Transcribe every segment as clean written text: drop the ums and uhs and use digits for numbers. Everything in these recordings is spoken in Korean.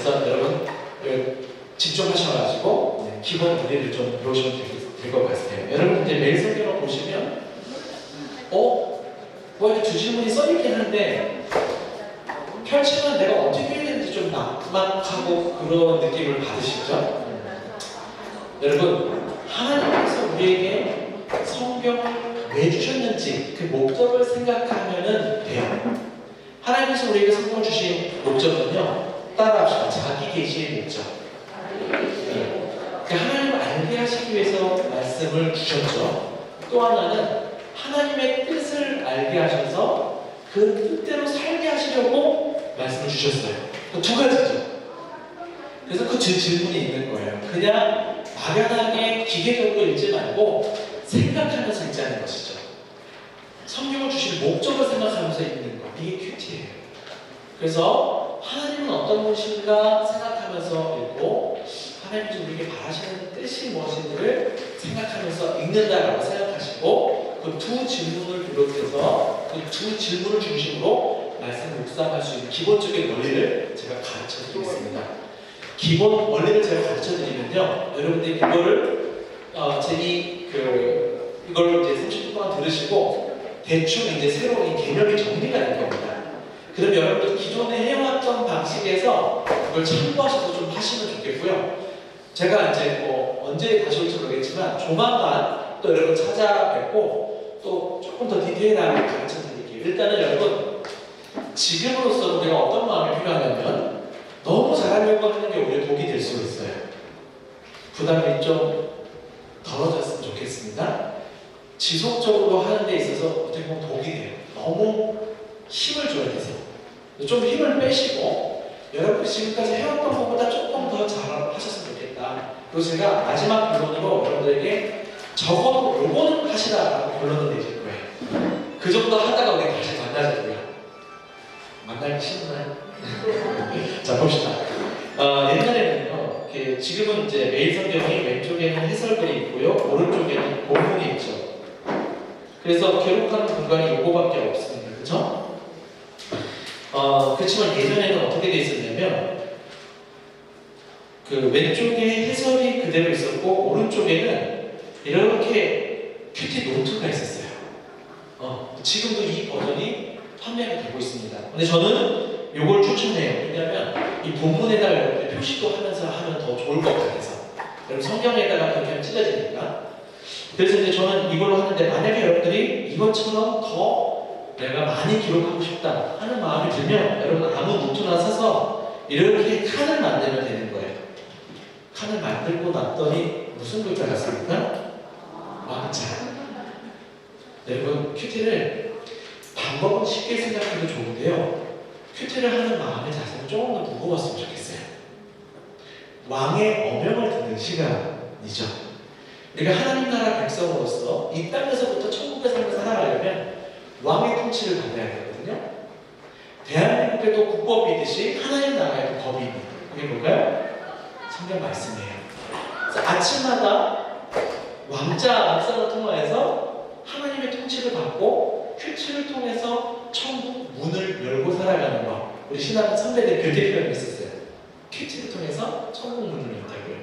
우선 여러분 집중하셔가지고 기본 원리를 좀 배우시면 될 것 같아요. 여러분 이제 매일 성경을 보시면 뭐 이렇게 두 질문이 써있긴 한데 펼치면 내가 어떻게 해야 되는지 좀 막막하고 그런 느낌을 받으시죠? 여러분 하나님께서 우리에게 성경을 왜 주셨는지 그 목적을 생각하면 돼요. 하나님께서 우리에게 성경을 주신 목적은요, 따라합시다. 자기 계시의 목적. 하나님을 알게 하시기 위해서 말씀을 주셨죠. 또 하나는 하나님의 뜻을 알게 하셔서 그 뜻대로 살게 하시려고 말씀을 주셨어요. 그 두 가지죠. 그래서 그 질문이 있는 거예요. 그냥 막연하게 기계적으로 읽지 말고 생각하면서 읽자는 것이죠. 성경을 주신 목적을 생각하면서 읽는 것. 이게 큐티예요. 그래서 하나님은 어떤 분이신가 생각하면서 읽고 하나님께서 우리에게 바라시는 뜻이 무엇인지를 생각하면서 읽는다라고 생각하시고 그 두 질문을 비롯해서 그 두 질문을 중심으로 말씀을 묵상할 수 있는 기본적인 원리를 제가 가르쳐 드리겠습니다. 기본 원리를 제가 가르쳐 드리면요, 여러분들이 이거를 이걸 이제 30분 동안 들으시고 대충 이제 새로운 개념이 정리가 될 겁니다. 그럼 여러분들 기존에 해왔던 방식에서 그걸 참고하셔서 좀 하시면 좋겠고요. 제가 이제 언제 다시 올지 모르겠지만 조만간 또 여러분 찾아뵙고 또 조금 더 디테일하게 가르쳐 드릴게요. 일단은 여러분 지금으로서 우리가 어떤 마음이 필요하냐면 너무 잘하려고 하는 게 오히려 독이 될 수가 있어요. 부담이 좀 덜어졌으면 좋겠습니다. 지속적으로 하는 데 있어서 어떻게 보면 독이 돼요. 너무 힘을 줘야 돼서 좀 힘을 빼시고 여러분이 지금까지 해왔던 것보다 조금 더 잘하셨으면 좋겠다. 그리고 제가 마지막 결론으로 여러분들에게 적어도 요거는 하시라라고 결론을 내실 거예요. 그 정도 하다가 우리 다시 만나자고요. 만나기 싫나요? 자, 봅시다. 옛날에는요, 지금은 이제 매일 성경이 왼쪽에는 해설글이 있고요, 오른쪽에는 본문이 있죠. 그래서 기록하는 공간이 요거밖에 없습니다. 그렇죠? 그렇지만 예전에는 어떻게 돼 있었냐면 그 왼쪽에 해설이 그대로 있었고 오른쪽에는 이렇게 큐티 노트가 있었어요. 지금도 이 버전이 판매가 되고 있습니다. 근데 저는 이걸 추천해요. 왜냐하면 이 본문에다가 여러분들 표시도 하면서 하면 더 좋을 것 같아서. 여러분 성경에다가 그렇게 하면 찢어지니까. 그래서 이제 저는 이걸로 하는데 만약에 여러분들이 이것처럼 더 내가 많이 기록하고 싶다 하는 마음이 들면 여러분 아무 노트나 사서 이렇게 칸을 만들면 되는 거예요. 칸을 만들고 났더니 무슨 글자 같습니까? 왕자. 여러분 큐티를 방법은 쉽게 생각해도 좋은데요, 큐티를 하는 마음의 자세는 조금 더 무거웠으면 좋겠어요. 왕의 어명을 듣는 시간이죠. 우리가 하나님 나라 백성으로서 이 땅에서부터 천국의 삶을 살아가려면 왕의 통치를 받아야 되거든요. 대한민국에도 국법이 있듯이 하나님 나라에도 법이 있는, 그게 뭘까요? 성경 말씀이에요. 그래서 아침마다 왕자 묵상을 통하여서 하나님의 통치를 받고 큐티를 통해서 천국 문을 열고 살아가는 거. 우리 신앙 선배들 교대 표현이 있었어요. 큐티를 통해서 천국 문을 연다고요.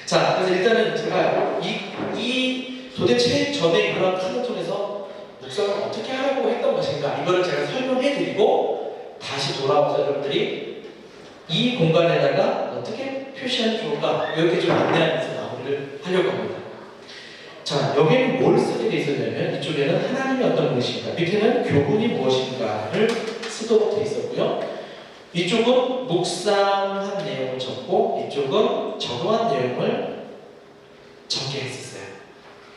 자, 그래서 일단은 제가 이 도대체 전에 그런 칸을 통해서 묵상을 어떻게 하라고 했던 것인가, 이거를 제가 설명해 드리고 다시 돌아와서 여러분들이 이 공간에다가 어떻게 표시하면 좋을까, 이렇게 좀 안내하면서 마무리를 하려고 합니다. 자, 여기는 뭘 쓰게 돼 있었냐면 이쪽에는 하나님이 어떤 분이신가, 밑에는 교훈이 무엇인가를 쓰도록 돼 있었고요. 이쪽은 묵상한 내용을 적고 이쪽은 적용한 내용을 적게 했었어요.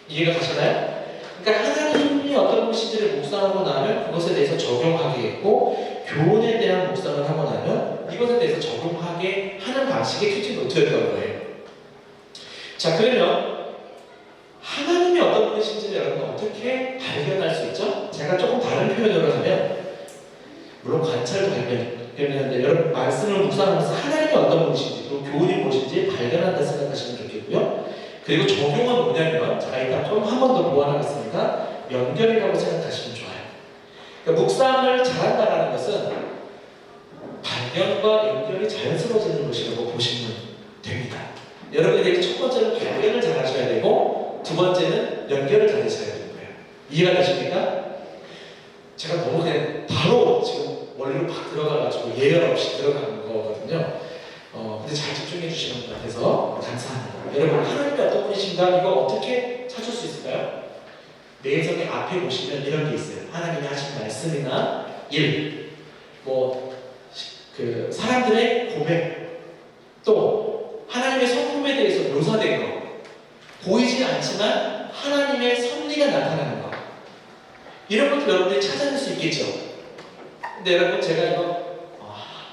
이해가 가시나요? 그러니까 하나님이 어떤 분이신지를 묵상하고 나면 그것에 대해서 적용하게 했고, 교훈에 대한 묵상을 하고 나면 이것에 대해서 적용하게 하는 방식의 큐티 노트였던 거예요. 자, 그러면 하나님이 어떤 분이신지를 여러분 어떻게 발견할 수 있죠? 제가 조금 다른 표현으로 하면, 물론 관찰도 발견하는데 여러분 말씀을 묵상하면서 하나님이 어떤 분이신지 그리고 교훈이 무엇인지 발견한다 생각하시면 좋겠고요. 그리고 적용은 뭐냐면, 자, 일단 좀 한 번 더 보완하겠습니다. 연결이라고 생각하시면 좋아요. 그러니까 묵상을 잘한다는 것은 발견 자연과 연결이 자연스러워지는 것이라고 보시면 됩니다. 여러분들이 첫 번째는 발견을 잘 하셔야 되고 두 번째는 연결을 잘 하셔야 되는 거예요. 이해가 되십니까? 제가 너무 그냥 바로 지금 원리로 팍 들어가가지고 예열 없이 들어가는 거거든요. 근데 잘 집중해 주시는 것 같아서 감사합니다. 여러분, 하나님이 어떤 분이신가 이거 어떻게 찾을 수 있을까요? 내성의 앞에 보시면 이런 게 있어요. 하나님이 하신 말씀이나 일, 그 사람들의 고백, 또 하나님의 성품에 대해서 묘사된 거, 보이지 않지만 하나님의 섭리가 나타나는 거, 이런 것들 여러분들이 찾아낼 수 있겠죠. 근데 여러분, 제가 이거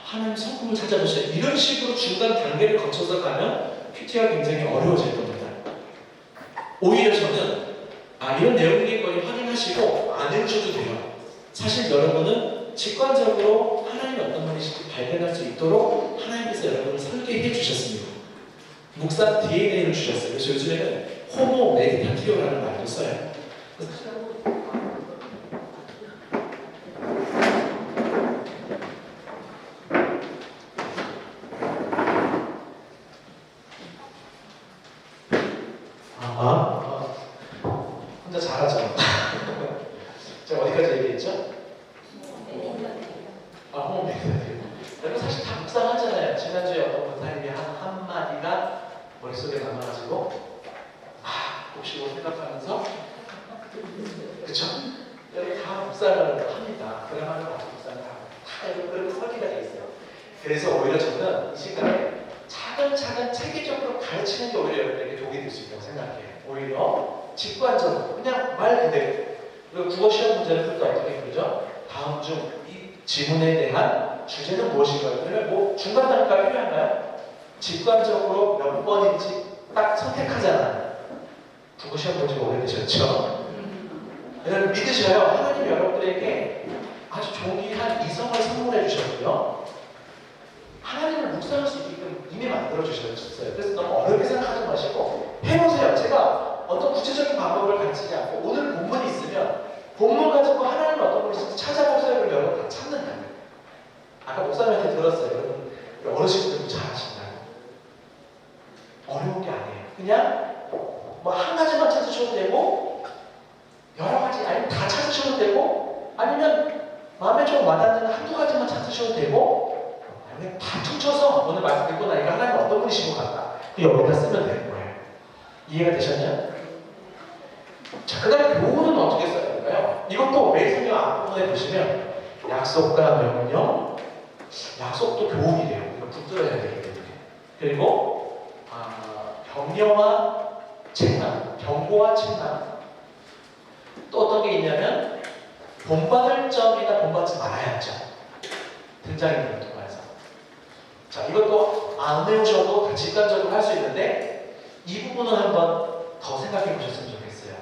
하나님 성품을 찾아보세요, 이런 식으로 중간 단계를 거쳐서 가면 큐티가 굉장히 어려워질 겁니다. 오히려 저는 이런 내용이겠거니 확인하시고 안 해주셔도 돼요. 사실 여러분은 직관적으로 하나님이 어떤 분이신지 발견할 수 있도록 하나님께서 여러분을 설계해 주셨습니다. 묵상 DNA를 주셨어요. 그래서 요즘에는 호모 메디타티오라는 말도 써요. 혼자 잘하죠. 제가 어디까지 얘기했죠? 호모 메디타티오. 여러분 사실 다 묵상하잖아요. 지난주에 어떤 권사님이 한 한마디가 머릿속에 남아가지고 곱씹고 생각하면서, 그쵸? 여러분 다 묵상을 합니다. 그야말로 다 묵상을 하고 다 여러분 그렇게 설계가 돼 있어요. 그래서 오히려 저는 이 시간에 차근차근 체계적으로 가르치는 게 오히려 여러분에게 도움이 될 수 있다고 생각해요. 오히려 직관적으로 그냥 말 그대로. 그리고 국어 시험 문제를 풀 때 어떻게 풀죠? 다음 중 이 지문에 대한 주제는 무엇인가요? 그러면 중간 단계가 필요한가요? 직관적으로 몇 번인지 딱 선택하잖아요. 국어 시험 본 지가 오래되셨죠? 여러분 믿으셔요. 하나님 여러분들에게 아주 존귀한 이성을 선물해 주셨고요. 하나님을 묵상할 수 있게끔 이미 만들어 주셨어요. 그래서 너무 어렵게 생각하지 마시고 해보세요. 제가 어떤 구체적인 방법을 가르치지 않고 오늘 본문이 있으면 본문 가지고 하나님을 어떤 분이신지 찾아보세요. 그럼 여러분 다 찾는다고요. 아까 목사님한테 들었어요. 여러분 어르신들도 잘하신다고. 어려운 게 아니에요. 그냥 한 가지만 찾으셔도 되고 여러 가지 아니면 다 찾으셔도 되고 아니면 마음에 좀 와닿는 한두 가지만 찾으셔도 되고 그냥 다 퉁쳐서 오늘 말씀 듣고 나니까 하나님 어떤 분이신 것 같다. 여기다 쓰면 되는 거예요. 이해가 되셨나요? 자, 그 다음에 교훈은 어떻게 써야 될까요? 이것도 매성경 앞부분에 보시면 약속과 명령, 약속도 교훈이래요. 이거 붙들어야 되기 때문에. 그리고 격려와 책망, 경고와 책망. 또 어떤 게 있냐면 본받을 점이나 본받지 말아야 할 점. 등장인물을 통해서. 자, 이것도 안 외우셔도 다 직관적으로 할 수 있는데 이 부분은 한번 더 생각해 보셨으면 좋겠어요.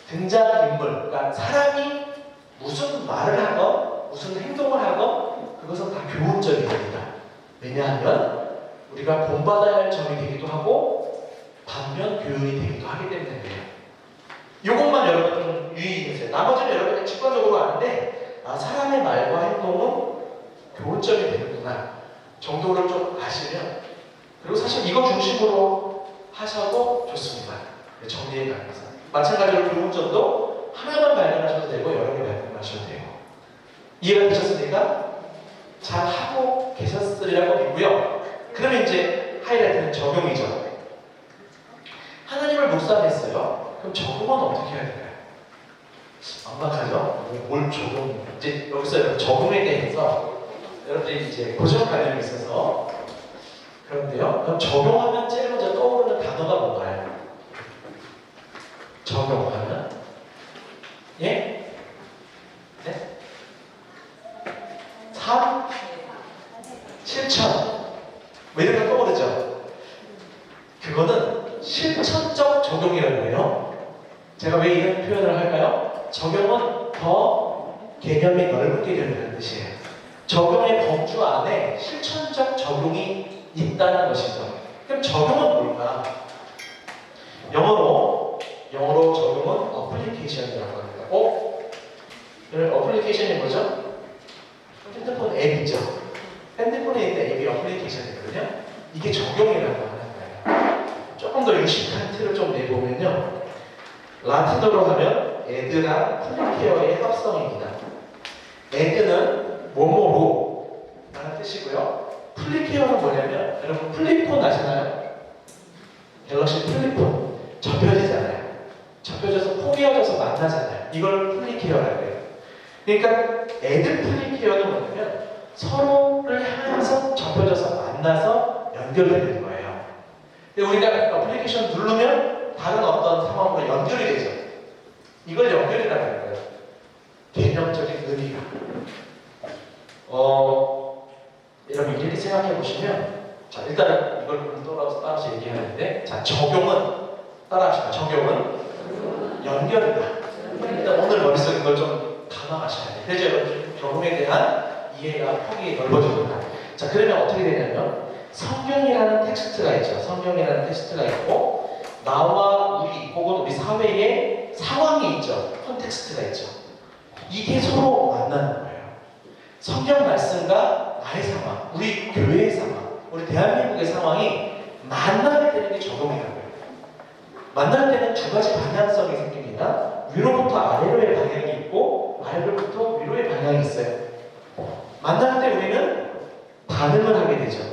등장인물, 그러니까 사람이 무슨 말을 하건 무슨 행동을 하건 그것은 다 교훈적이 됩니다. 왜냐하면 우리가 본받아야 할 점이 되기도 하고 반면 교훈이 되기도 하기 때문에 그래요. 이것만 여러분 좀 유의해주세요. 나머지는 여러분이 직관적으로 아는데 사람의 말과 행동은 교훈점이 되는구나 정도를 좀 아시면, 그리고 사실 이거 중심으로 하셔도 좋습니다. 정리해 가면서 마찬가지로 교훈점도 하나만 발견하셔도 되고 여러 개 발견하셔도 되고. 이해가 되셨습니까? 잘 하고 계셨으리라고 믿고요. 그러면 이제 하이라이트는 적용이죠. 하나님을 묵상했어요. 그럼 적용은 어떻게 해야 될까요? 막막하죠? 뭘 적용? 이제 여기서 적용에 대해서 여러분들이 이제 고정관념이 있어서 그런데요. 그럼 적용하면 제일 먼저 떠오르는 단어가 뭔가요? 적용하면? 예? 네? 3, 실천. 왜 이런 거 떠오르죠? 그거는 실천적 적용이라고 해요. 제가 왜 이런 표현을 할까요? 적용은 더 개념이 넓게 된다는 뜻이에요. 적용의 범주 안에 실천적 적용이 있다는 것이죠. 그럼 적용은 뭘까? 영어로 적용은 어플리케이션이라고 합니다. 어플리케이션이 뭐죠? 핸드폰 앱 있죠? 핸드폰에 있는 어플리케이션이거든요. 이게 적용이라고 하는 거예요. 조금 더 유식한 틀을 좀 내보면요. 라틴어로 하면 에드랑 플리케어의 합성입니다. 에드는 뭐뭐로 라는 뜻이고요. 플리케어는 뭐냐면 여러분 플립폰 아시나요? 갤럭시 플립폰 접혀지잖아요. 접혀져서 포개어져서 만나잖아요. 이걸 플리케어라고 해요. 그러니까 에드 플리케어는 뭐냐면 서로를 향해서 접혀져서 만나서 연결되는 거예요. 근데 우리가 어플리케이션 누르면 다른 어떤 상황으로 연결이 되죠. 이걸 연결이라고 하는 거예요. 개념적인 의미가. 여러분 이렇게 생각해 보시면, 자 일단은 이걸 따라서 얘기하는데, 자 적용은 따라합시다. 적용은 연결이다. 일단 오늘 머릿속에 이걸 좀 감아가셔야 돼요. 그래서 여러분 경험에 대한 이해가 폭이 넓어집니다. 자 그러면 어떻게 되냐면 성경이라는 텍스트가 있죠. 성경이라는 텍스트가 있고 나와 우리 혹은 우리 사회에 상황이 있죠. 콘텍스트가 있죠. 이게 서로 만나는 거예요. 성경 말씀과 나의 상황, 우리 교회의 상황, 우리 대한민국의 상황이 만나게 되는 게 적용이라고요. 만날 때는 두 가지 방향성이 생깁니다. 위로부터 아래로의 방향이 있고 아래로부터 위로의 방향이 있어요. 만날 때 우리는 반응을 하게 되죠.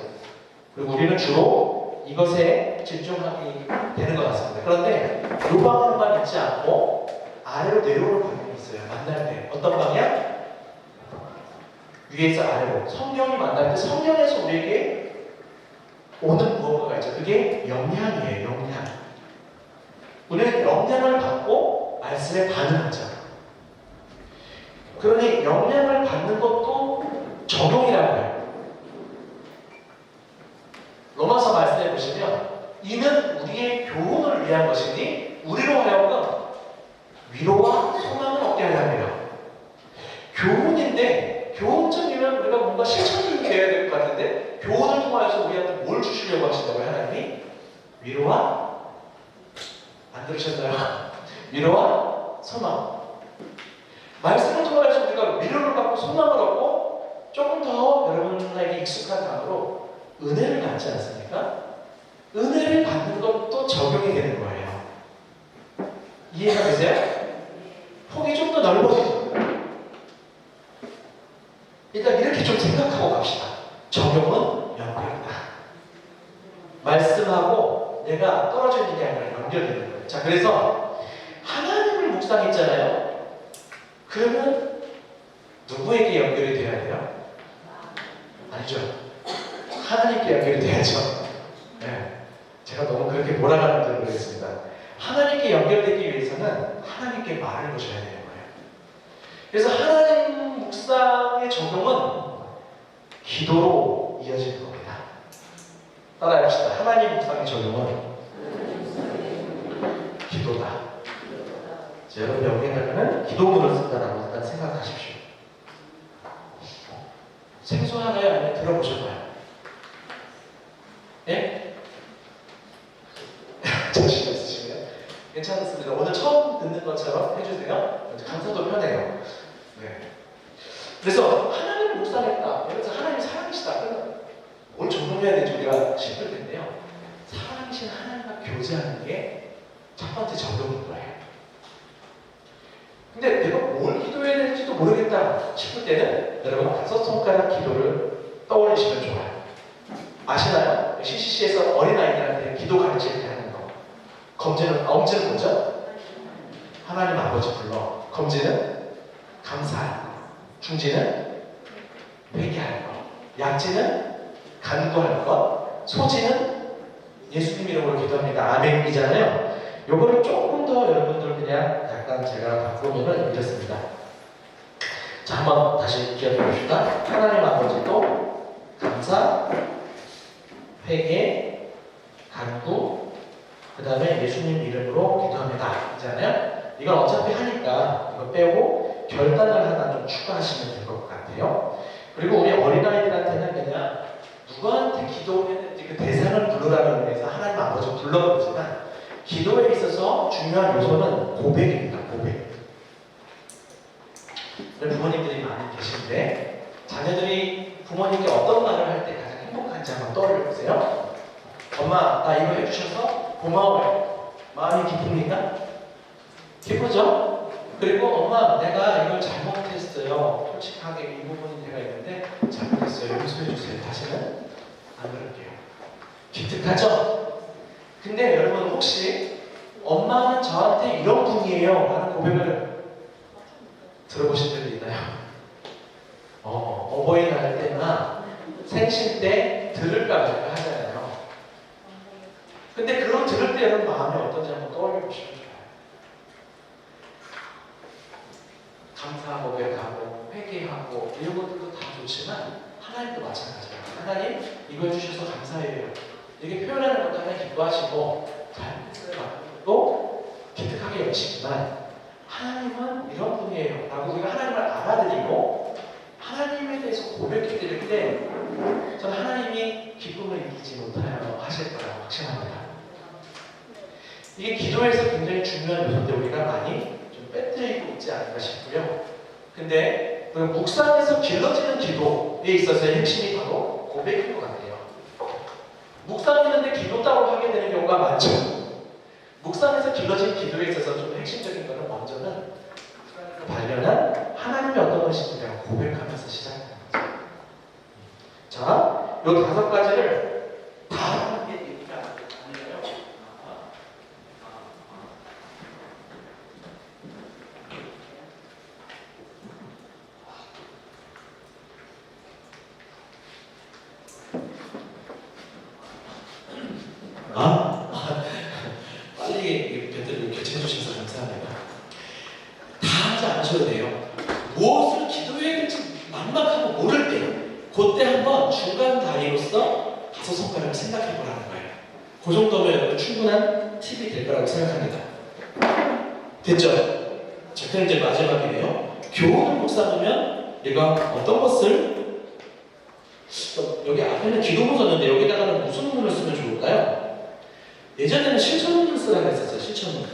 그리고 우리는 주로 이것에 집중하게 되는 것 같습니다. 그런데 이 방향만 있지 않고 아래로 내려오는 방향이 있어요. 만날 때 어떤 방향? 위에서 아래로. 성령이 만날 때 성령에서 우리에게 오는 무언가가 있죠. 그게 영향이에요. 영향. 우리는 영향을 받고 말씀에 반응하죠. 그러니 영향을 받는 것도 적용이라고 해요. 로마서 말씀해 보시면 이는 우리의 교훈을 위한 것이니 우리로 하여금 위로와 소망을 얻게 하려면. 교훈인데 교훈적이면 우리가 뭔가 실천적이 되어야 될 것 같은데, 교훈을 통하여서 우리한테 뭘 주시려고 하신다고요? 하나님이 위로와, 안 들으셨나요? 위로와 소망. 말씀을 통해서 우리가 위로를 받고 소망을 얻고 조금 더 여러분에게 익숙한 단어로 은혜를 받지 않습니까? 은혜를 받는 것도 적용이 되는 거예요. 이해가 되세요? 폭이 좀 더 넓어지죠. 일단 이렇게 좀 생각하고 갑시다. 적용은 연결이다. 말씀하고 내가 떨어져 있는 게 아니라 연결되는 거예요. 자, 그래서 하나님을 묵상했잖아요. 그러면 누구에게 연결이 돼야 돼요? 아니죠. 하나님께 연결이 돼야죠. 네. 제가 너무 그렇게 몰아가는지 모르겠습니다. 하나님께 연결되기 위해서는 하나님께 말을 보셔야 되는 거예요. 그래서 하나님 묵상의 적용은 기도로 이어지는 겁니다. 따라해봅시다. 하나님 묵상의 적용은 기도다. 자, 여러분 여기에는 기도문을 쓴다라고 일단 생각하십시오. 생소하나요? 아니면 들어보셨나요? 예? 자신 있으시면 괜찮습니다. 오늘 처음 듣는 것처럼 해주세요. 감사도 편해요. 네. 그래서 하나님을 묵상했다. 그래서 하나님 사랑이시다. 그러면 뭘 적용해야 될지 우리가 싶을 텐데요. 사랑이신 하나님과 교제하는 게 첫 번째 적용인 거예요. 근데 내가 뭘 기도해야 될지도 모르겠다 싶을 때는 여러분 5손가락 기도를 떠올리시면 좋아요. 아시나요? CCC에서 어린아이들한테 기도 가르칠 때 하는 거. 엄지는 뭐죠? 하나님 아버지 불러. 검지는 감사하는 거. 중지는 회개하는 거. 약지는 간구하는 거. 소지는 예수님 이름으로 기도합니다. 아멘이잖아요. 요거를 조금 더 여러분들 그냥 약간 제가 바꾸면은 이렇습니다. 자, 한번 다시 기억해 봅시다. 하나님 아버지도 감사, 회개, 간구, 그 다음에 예수님 이름으로 기도합니다. 이잖아요. 이건 어차피 하니까 이거 빼고 결단을 하나 좀 추가하시면 될 것 같아요. 그리고 우리 어린아이들한테는 그냥 누구한테 기도했는지 그 대상을 부르라는 의미에서 하나님 아버지 불러보지만, 기도에 있어서 중요한 요소는 고백입니다. 고백. 부모님들이 많이 계신데 자녀들이 부모님께 어떤 말을 할 때 가장 행복한지 나 이거 해주셔서 고마워요. 마음이 기쁩니까? 기쁘죠? 그리고 엄마 내가 이걸 잘못했어요. 솔직하게 이 부분이 내가 있는데 잘못했어요. 용서해주세요. 다시는 안 그럴게요. 기특하죠? 근데 여러분 혹시 엄마는 저한테 이런 분이에요 라는 고백을 들어보신 적이 있나요? 어버이날 때나 생신 때 들을까 말까 하잖아요. 근데 그런 들을 때 여러분 마음이 어떤지 한번 떠올려 보시면 좋아요. 감사 고백하고 회개하고 이런 것들도 다 좋지만 하나님도 마찬가지예요. 하나님 이거 해주셔서 감사해요. 이렇게 표현하는 것도 하나님 기뻐하시고 잘못을 맡고 기특하게 여시지만 하나님은 이런 분이에요 라고 우리가 하나님을 알아들이고 하나님에 대해서 고백해 드릴 때 저는 하나님이 기쁨을 이기지 못하여 하실 거라고 확신합니다. 이게 기도에서 굉장히 중요한 요소인데 우리가 많이 좀 빼뜨리고 있지 않을까 싶고요. 근데 그 묵상에서 길러지는 기도에 있어서의 핵심이 바로 고백인 것 같아요. 묵상했는데 기도 따로 하게 되는 경우가 많죠. 묵상에서 길러진 기도에 있어서 좀 핵심적인 것은 먼저는 묵상에서 발견한 하나님이 어떤 것인지 내가 고백하면서 시작하는 거죠. 자, 이 5가지를 다 하는 게 얘기가 아니에요. 빨리 배들을 교체해 주셔서 감사합니다. 다 하지 않으셔도 돼요. 무엇을 기도해야 될지 막막하고 모를 때 그때 한번 중간 다리로서 5손가락을 생각해 보라는 거예요. 그 정도면 여러분 충분한 팁이 될 거라고 생각합니다. 됐죠? 자, 그럼 이제 마지막이네요. 교훈을 묵상하면 얘가 어떤 것을 여기 앞에는 기도문 썼는데 여기다가는 무슨 문을 쓰면 좋을까요? 예전에는 실천문을 쓰라고 했었어요. 실천문.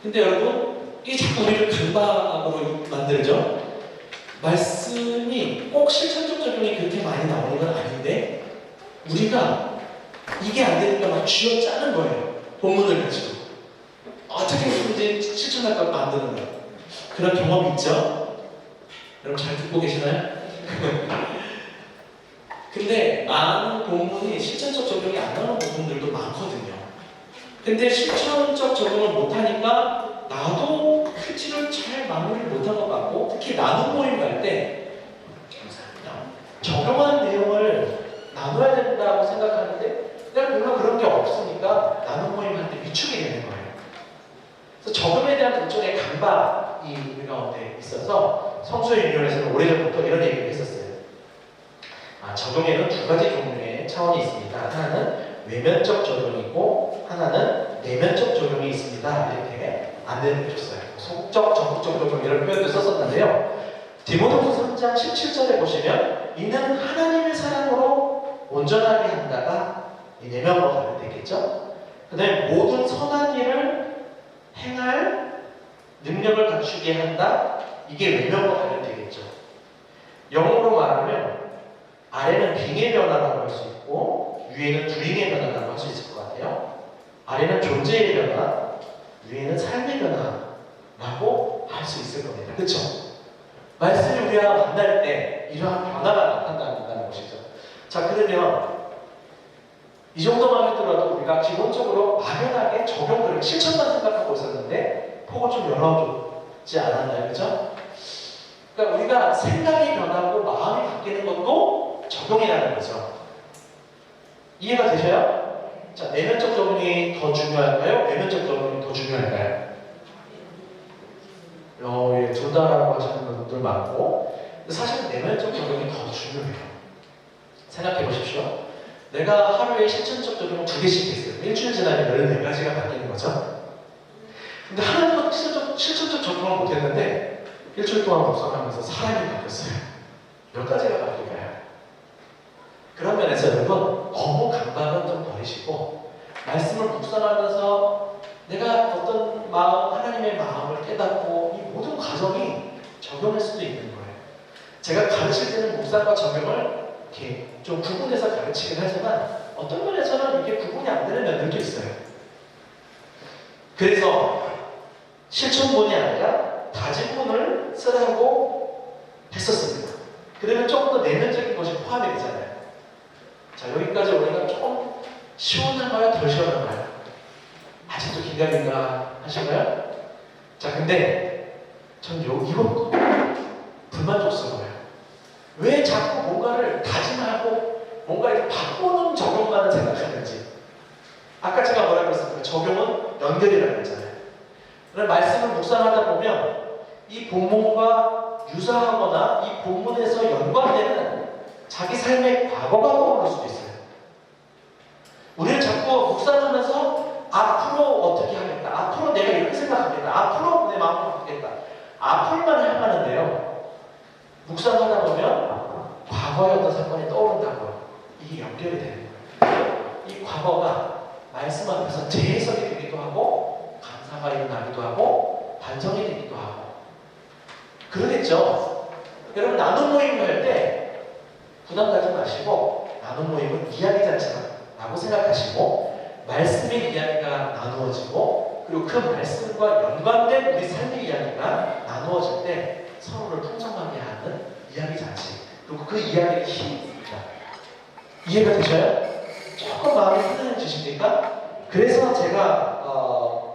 근데 여러분 이게 자꾸 우리를 강박으로 만들죠? 말씀이 꼭 실천적 적용이 그렇게 많이 나오는 건 아닌데 우리가 이게 안 되니까 막 쥐어짜는 거예요. 본문을 가지고 어떻게 해서든지 실천할까 만드는 거예요. 그런 경험 있죠? 여러분 잘 듣고 계시나요? 근데 많은 본문이 실천적 적용이 안 나오는 부분들도 많거든요. 근데 실천적 적용을 못하니까 나도 큐티를 잘 마무리를 못한 것 같고 특히 나눔 모임 갈 때 적용한 내용을 나눠야 된다고 생각하는데 내가 별로 그런 게 없으니까 나눔 모임 할 때 위축이 되는 거예요. 그래서 적용에 대한 일종의 강박이 우리 가운데 있어서 성수유니온에서는 오래전부터 이런 얘기를 했었어요. 적용에는 2가지 종류의 차원이 있습니다. 하나는 외면적 적용이고 하나는 내면적 적용이 있습니다. 이렇게 안내를 해줬어요. 속적, 적극적 적용 이런 표현도 썼었는데요. 디모데후서 3장 17절에 보시면 이는 하나님의 사랑으로 온전하게 한다가 이 내면과 관련되겠죠. 그 다음에 모든 선한 일을 행할 능력을 갖추게 한다. 이게 외면과 관련되겠죠. 영어로 말하면 아래는 빙의 변화라고 할 수 있고 위에는 두링의 변화라고 할 수 있을 것 같아요. 아래는 존재의 변화, 위에는 삶의 변화라고 할 수 있을 겁니다. 그렇죠? 말씀이 우리와 만날 때 이러한 변화가 나타난다는 것이죠. 자, 그러면 이 정도만 하더라도 우리가 기본적으로 막연하게 적용들을 실천만 생각하고 있었는데 폭을 좀 열어주지 않았나요? 그렇죠? 그러니까 우리가 생각이 변하고 마음이 바뀌는 것도 적용이라는 거죠. 이해가 되셔요? 자, 내면적 적용이 더 중요할까요? 외면적 적용이 더 중요할까요? 예, 둘 다라고 하시는 분들 많고 사실 내면적 적용이 더 중요해요. 생각해 보십시오. 내가 하루에 실천적 적용을 2개씩 했어요. 일주일 지나면 14가지가 바뀌는 거죠. 근데 하나도 실천적 적용을 못했는데 일주일 동안 묵상하면서 사람이 바뀌었어요. 몇 가지가 바뀔까요? 그런 면에서 여러분 너무 강박은 좀 버리시고 말씀을 묵상하면서 내가 어떤 마음, 하나님의 마음을 깨닫고 이 모든 과정이 적용할 수도 있는 거예요. 제가 가르칠 때는 묵상과 적용을 이렇게 좀 구분해서 가르치긴 하지만 어떤 면에서는 이게 구분이 안 되는 면들도 있어요. 그래서 실천본이 아니라 다짐본을 쓰라고 했었습니다. 그러면 조금 더 내면적인 것이 포함이 되잖아요. 자, 여기까지 우리가 조금 시원한가요? 덜 시원한가요? 아직도 긴가민가 하신가요? 자, 근데 전 이것도 불만족스러워요. 왜 자꾸 뭔가를 다짐하고 뭔가 이렇게 바꾸는 적용만을 생각하는지. 아까 제가 뭐라고 했습니까? 적용은 연결이라고 했잖아요. 그런 말씀을 묵상하다 보면 이 본문과 유사하거나 이 본문에서 연관되는 자기 삶의 과거가 떠오를 수도 있어요. 우리는 자꾸 묵상하면서 앞으로 어떻게 하겠다. 앞으로 내가 이렇게 생각하겠다. 앞으로 내 마음을 바꾸겠다. 앞으로만 하는데요. 묵상하다 보면 과거의 어떤 사건이 떠오른다고요. 이게 연결이 되는 거예요. 이 과거가 말씀 앞에서 재해석이 되기도 하고 감사가 일어나기도 하고 반성이 되기도 하고 그러겠죠. 여러분 나눔 모임을 할 때 부담 가지 마시고 나눔 모임은 이야기 잔치라고 생각하시고 말씀의 이야기가 나누어지고 그리고 그 말씀과 연관된 우리 삶의 이야기가 나누어질 때 서로를 풍성하게 하는 이야기 잔치 그리고 그 이야기의 힘이 있습니다. 이해가 되셔요? 조금 마음이 편안해지십니까? 그래서 제가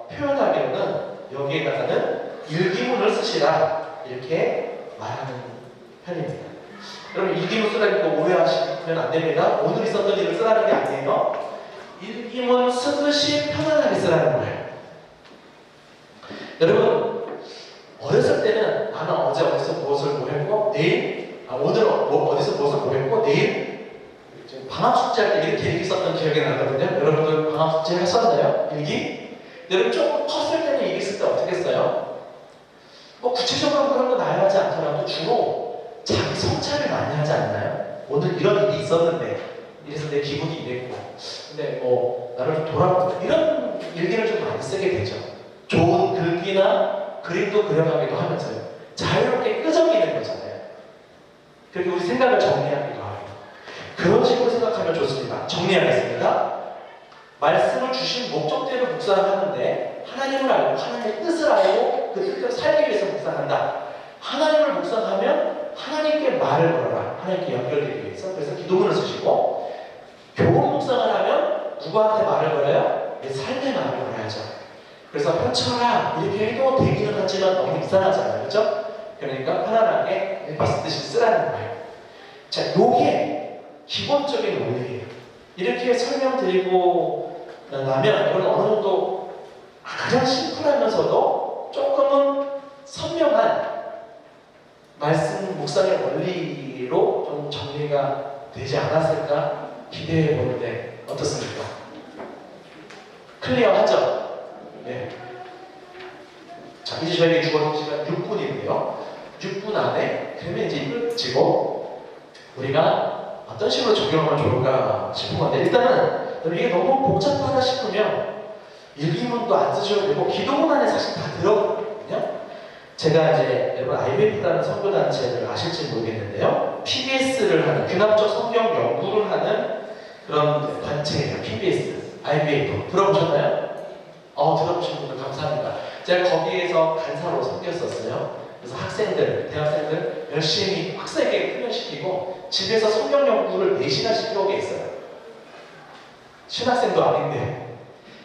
표현하기로는 여기에다가는 일기문을 쓰시라 이렇게 말하는 편입니다. 여러분 일기문 쓰라니까 오해하시면 안 됩니다. 오늘 있었던 일을 쓰라는 게 아니에요. 일기문 쓰듯이 편안하게 쓰라는 거예요. 여러분 어렸을 때는 나는 어제 어디서 무엇을 뭐 했고 내일 오늘 어디서 무엇을 뭐 했고 내일 방학 숙제할 때 이렇게 일기 썼던 기억이 나거든요. 여러분들 방학 숙제 하셨나요? 일기? 여러분 조금 컸을 때는 일기 쓸 때 어떻게 써요? 뭐 구체적으로 그런 거 나열하지 않더라도 주로 자기 성찰을 많이 하지 않나요? 오늘 이런 일이 있었는데 이래서 내 기분이 이랬고 근데 뭐 나를 좀 돌아보고 이런 일기를 좀 많이 쓰게 되죠. 좋은 글귀나 그림도 그려가기도 하면서요. 자유롭게 끄적이는 거잖아요. 그렇게 우리 생각을 정리하기도 하고 그런 식으로 생각하면 좋습니다. 정리하겠습니다. 말씀을 주신 목적대로 묵상하는데 하나님을 알고 하나님의 뜻을 알고 그 뜻대로 살기 위해서 묵상한다. 하나님을 묵상하면 하나님께 말을 걸어라. 하나님께 연결되기 위해서. 그래서 기도문을 쓰시고 교훈 묵상을 하면 누구한테 말을 걸어요? 내 삶에 말을 걸어야죠. 그래서 펼쳐라 이렇게 해도 되기는 하지만 너무 이상하잖아요. 그렇죠? 그러니까 편안하게 비슷듯이 쓰라는 거예요. 자, 요게 기본적인 원리예요. 이렇게 설명드리고 나면 여러분 어느 정도 가장 심플하면서도 조금은 선명한 말씀 묵상의 원리로 좀 정리가 되지 않았을까 기대해 보는데 어떻습니까? 클리어하죠? 네. 자, 이제 저에게 주어진 시간 6분인데요. 6분 안에 그러면 이제 이걸 찍고 우리가 어떤 식으로 적용하면 좋을까 싶은 건데 일단은 이게 너무 복잡하다 싶으면 일기문도 안 쓰셔도 되고 기도문 안에 사실 다 들어가거든요. 제가 이제 여러분 IBF라는 선교단체를 아실지 모르겠는데요. PBS를 하는 귀납적 성경 연구를 하는 그런 단체예요. PBS, IBF 들어보셨나요? 들어보신 분들 감사합니다. 제가 거기에서 간사로 섬겼었어요. 그래서 학생들, 대학생들 열심히 빡세게 훈련시키고 집에서 성경 연구를 4시간씩 해오게 했어요. 신학생도 아닌데.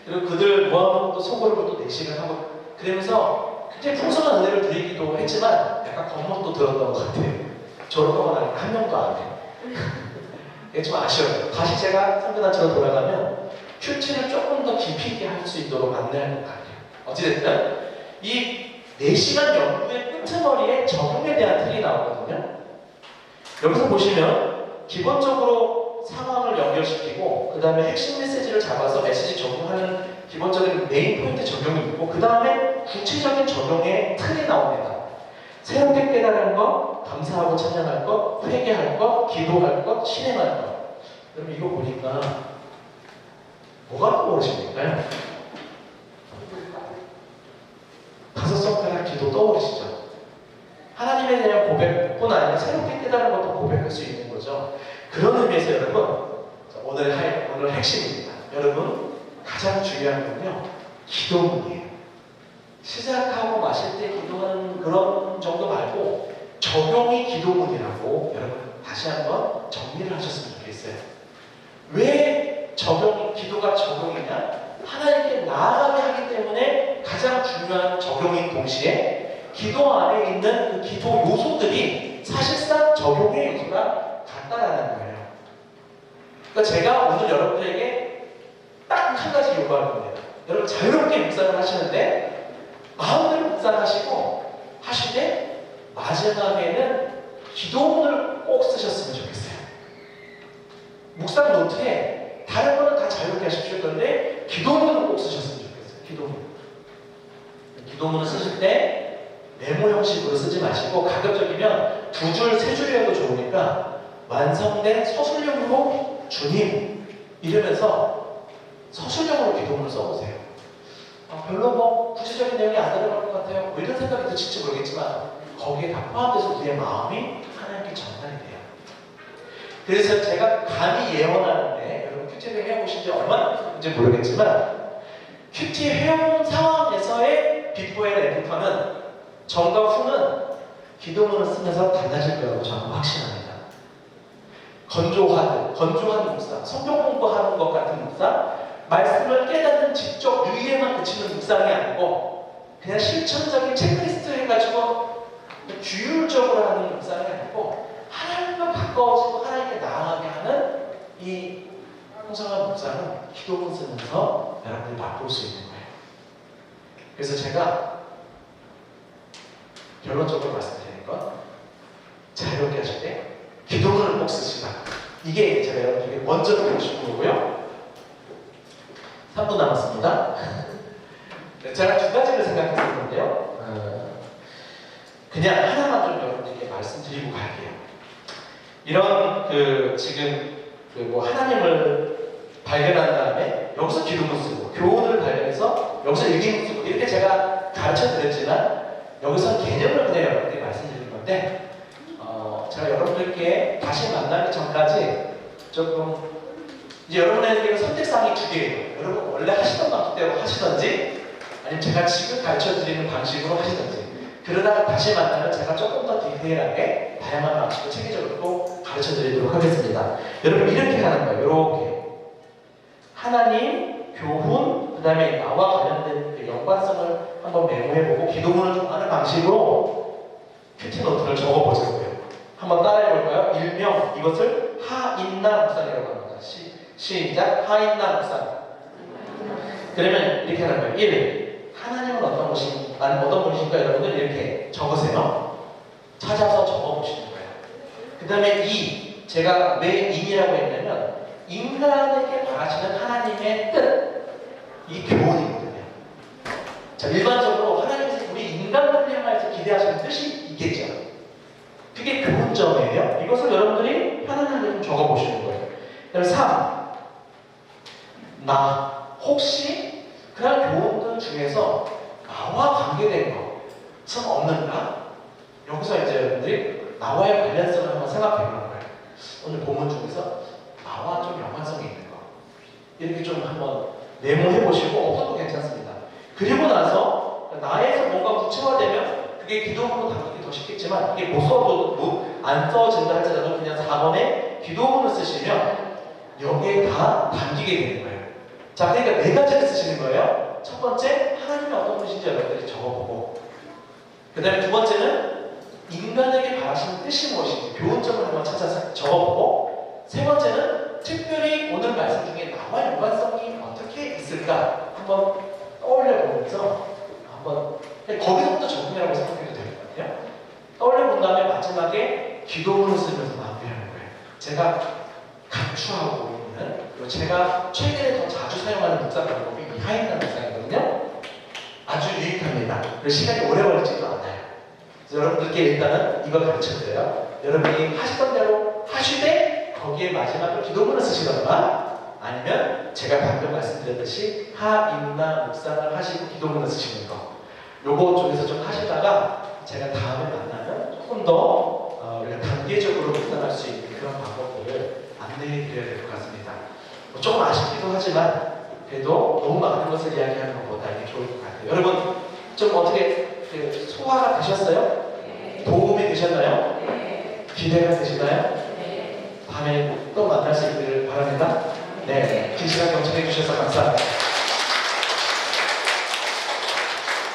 그리고 그들 모아놓은 또 소고를 또 4시간 하고 그러면서 굉장히 풍성한 은혜를 드리기도 했지만 약간 겁먹도 들었던 것 같아요. 졸업하고 나니까 한 명도 안 해요. 이게 좀 아쉬워요. 다시 제가 선교단체로 돌아가면 큐티를 조금 더 깊이 있게 할 수 있도록 안내할 것 같아요. 어찌됐든 이 4시간 연구의 끄트머리에 적용에 대한 틀이 나오거든요. 여기서 보시면 기본적으로 상황을 연결시키고 그 다음에 핵심 메시지를 잡아서 메시지 적용하는 기본적인 메인 포인트 적용이 있고 그 다음에 구체적인 적용의 틀이 나옵니다. 새롭게 깨달은 것, 감사하고 찬양할 것, 회개할 것, 기도할 것, 신행할 것. 여러분 이거 보니까 뭐가 떠오르십니까? 다섯 손가락 기도 떠오르시죠? 하나님에 대한 고백뿐 아니라 새롭게 깨달은 것도 고백할 수 있는 거죠. 그런 의미에서 여러분 오늘 할 핵심입니다. 여러분, 가장 중요한 건요, 기도문이에요. 시작하고 마실 때 기도하는 그런 정도 말고 적용이 기도문이라고 여러분 다시 한번 정리를 하셨으면 좋겠어요. 왜 기도가 적용이냐? 하나님께 나아가게 하기 때문에 가장 중요한 적용인 동시에 기도 안에 있는 그 기도 요소들이 사실상 적용의 요소랑 같다라는 거예요. 그러니까 제가 오늘 여러분들에게 딱 한 가지 요구할 겁니다. 여러분 자유롭게 묵상을 하시는데 마음대로 묵상하시고 하시되 마지막에는 기도문을 꼭 쓰셨으면 좋겠어요. 묵상 노트에 다른 거는 다 자유롭게 하십시오. 그런데 기도문을 꼭 쓰셨으면 좋겠어요. 기도문을 쓰실 때 메모 형식으로 쓰지 마시고 가급적이면 2줄, 3줄이라도 좋으니까 완성된 서술형으로 주님 이러면서 서술형으로 기도문을 써보세요. 별로 뭐 구체적인 내용이 안 들어갈 것 같아요. 뭐 이런 생각이 드실지 모르겠지만 거기에 다 포함돼서 우리의 마음이 하나님께 전달이 돼요. 그래서 제가 감히 예언하는데 여러분 큐티를 해보신 지 얼마나 됐는지 모르겠지만 큐티 해온 상황에서의 비포 앤 애프터는 전과 후는 기도문을 쓰면서 달라질 거라고 저는 확신합니다. 건조한 묵상, 성경 공부하는 것 같은 묵상, 말씀을 깨닫는 직접 유의에만 그치는 묵상이 아니고 그냥 실천적인 체크리스트 해가지고 규율적으로 하는 묵상이 아니고 하나님과 가까워지고 하나님께 나아가게 하는 이 풍성한 묵상은 기도문 쓰면서 여러분들이 맛볼 수 있는 거예요. 그래서 제가 결론적으로 말씀드리는 건 자유롭게 하실 때 기도문을 꼭 쓰시라. 이게 제가 여러분들에게 먼저 드리고 싶은 거고요. 3분 남았습니다. 제가 2가지를 생각했었는데요. 그냥 하나만 좀 여러분들에게 말씀드리고 갈게요. 이런 지금 뭐 하나님을 발견한 다음에 여기서 기도문 쓰고 교훈을 발견해서 여기서 일기문 쓰고 이렇게 제가 가르쳐 드렸지만 여기서 개념을 그냥 여러분들에게 말씀드리는 건데 제가 여러분들께 다시 만나기 전까지 조금 이제 여러분에게 선택사항이 2개예요. 여러분 원래 하시던 방식대로 하시던지 아니면 제가 지금 가르쳐드리는 방식으로 하시던지 그러다가 다시 만나면 제가 조금 더 디테일하게 다양한 방식으로 체계적으로 또 가르쳐드리도록 하겠습니다. 여러분 이렇게 하는 거예요. 이렇게 하나님, 교훈, 그 다음에 나와 관련된 그 연관성을 한번 메모해보고 기도문을 정하는 방식으로 큐티 노트를 적어보자고요. 한번 따라해볼까요? 일명 이것을 하인나 묵상이라고 합니다. 시작. 하인나 묵상. 그러면 이렇게 하는 거예요. 1. 하나님은 어떤 분이신가 여러분들 이렇게 적으세요. 찾아서 적어보시는 거예요. 그 다음에 2. 제가 왜 인이라고 했냐면 인간에게 바라시는 하나님의 뜻. 이 교훈이거든요. 자, 일반적으로 하나님께서 우리 인간을 향해서 기대하시는 뜻이 있겠죠. 그게 교훈점이에요. 이것을 여러분들이 편안하게 좀 적어보시는 거예요. 그다음에 3. 혹시 그런 교훈들 중에서 나와 관계된 것은 없는가? 여기서 이제 여러분들이 나와의 관련성을 한번 생각해 보는 거예요. 오늘 본문 중에서 나와 좀 연관성이 있는 거 이렇게 좀 한번 메모해 보시고 없어도 괜찮습니다. 그리고 나서 나에서 뭔가 구체화되면 그게 기도문으로 담기 더 쉽겠지만 이게 못 써도 안 써진다 할지라도 그냥 4번에 기도문을 쓰시면 여기에 다 담기게 되는 거예요. 자, 그러니까 4가지를 쓰시는 거예요. 첫 번째, 하나님이 어떤 분이신지 여러분들이 적어보고 그 다음에 2번째는 인간에게 바라시는 뜻이 무엇인지 교훈점을 한번 찾아서 적어보고 세 번째는 특별히 오늘 말씀 중에 나와 연관성이 어떻게 있을까 한번 떠올려보면서 한번 거기서부터 적응이라고 생각해도 될 것 같아요. 떠올려본 다음에 마지막에 기도문을 쓰면서 마무리하는 거예요. 제가 강추하고 있는 그리고 제가 최근에 더 자주 사용하는 묵상 방법이 이 하인나 묵상이거든요. 아주 유익합니다. 그리고 시간이 오래 걸리지도 않아요. 그래서 여러분들께 일단은 이걸 가르쳐드려요. 여러분이 하시던 대로 하시되 거기에 마지막으로 기도문을 쓰시던가 아니면 제가 방금 말씀드렸듯이 하인나 묵상을 하시고 기도문을 쓰시는 거 요거 쪽에서 좀 하시다가 제가 다음에 만나면 조금 더 우리가 단계적으로 묵상할 수 있는 그런 방법들을 안내해 드려야 될 것 같습니다. 뭐 조금 아쉽기도 하지만 그래도 너무 많은 것을 이야기하는 것보다 이게 좋을 것 같아요. 여러분 좀 어떻게 소화가 되셨어요? 도움이 되셨나요? 기대가 되시나요? 다음에 또 만날 수 있기를 바랍니다. 네, 긴 시간 경청해 주셔서 감사합니다.